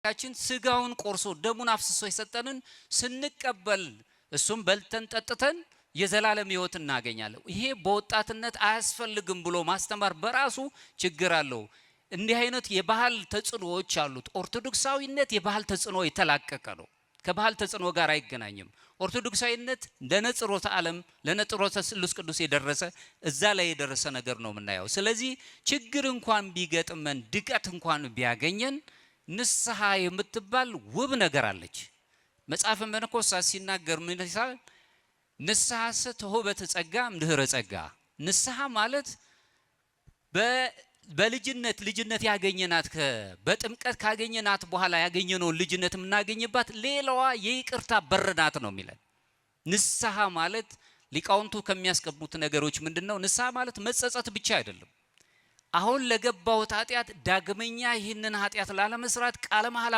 ያችን ስጋውን ቆርሶ ደሙን አፍስሶ የሰጠንን ስንቀበል እሱም በልተን ጠጥተን የዘላለም ሕይወት እናገኛለን። ይሄ በወጣትነት አያስፈልግም ብሎ ማስተማር በራሱ ችግር አለው። እንዲህ አይነት የባህል ተጽዕኖዎች አሉት። ኦርቶዶክሳዊነት የባህል ተጽዕኖ የተላቀቀ ነው። ከባህል ተጽዕኖ ጋር አይገናኝም። ኦርቶዶክሳዊነት ለነጽሮተ ዓለም ለነጽሮተ ስሉስ ቅዱስ የደረሰ እዛ ላይ የደረሰ ነገር ነው የምናየው። ስለዚህ ችግር እንኳን ቢገጥመን ድቀት እንኳን ቢያገኘን ንስሐ የምትባል ውብ ነገር አለች። መጽሐፈ መነኮሳት ሲናገር ምን ይላል? ንስሐሰ ተሆበተ ጸጋ እምድኅረ ጸጋ። ንስሐ ማለት በልጅነት ያገኘናት በጥምቀት ካገኘናት በኋላ ያገኘነው ልጅነት የምናገኝባት ሌላዋ የይቅርታ በርናት ነው የሚለን። ንስሐ ማለት ሊቃውንቱ ከሚያስቀቡት ነገሮች ምንድነው? ንስሐ ማለት መጸጸት ብቻ አይደለም። አሁን ለገባሁት ኃጢአት ዳግመኛ ይህንን ኃጢአት ላለመስራት ቃለ መሐላ